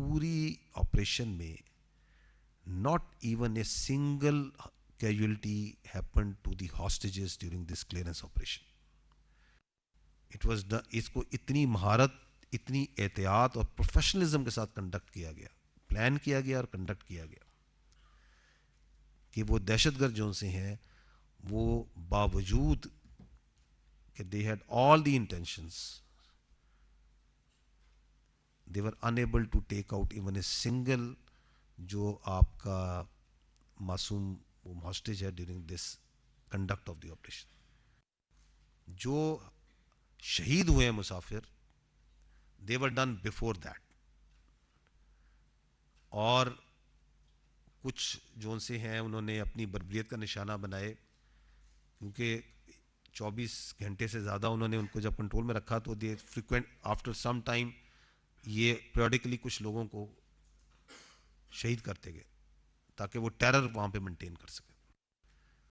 پوری آپریشن میں not even a single casualty happened to the hostages during this clearance operation. It was done, اس کو اتنی مہارت، اتنی احتیاط اور پروفیشنلزم کے ساتھ کنڈکٹ کیا گیا، پلان کیا گیا اور کنڈکٹ کیا گیا کہ وہ دہشت گرد جو سے ہیں وہ باوجود کہ they had all the intentions, they were unable to take out even a single جو آپ کا معصوم ہاسٹیج ہے during this conduct of the operation. جو شہید ہوئے ہیں مسافر they were done before that. اور کچھ جو ان سے ہیں انہوں نے اپنی بربریت کا نشانہ بنائے، کیونکہ 24 گھنٹے سے زیادہ انہوں نے ان کو جب کنٹرول میں رکھا تو دے فریکوینٹ آفٹر سم ٹائم یہ پیریوڈیکلی کچھ لوگوں کو شہید کرتے گئے تاکہ وہ ٹیرر وہاں پہ مینٹین کر سکے.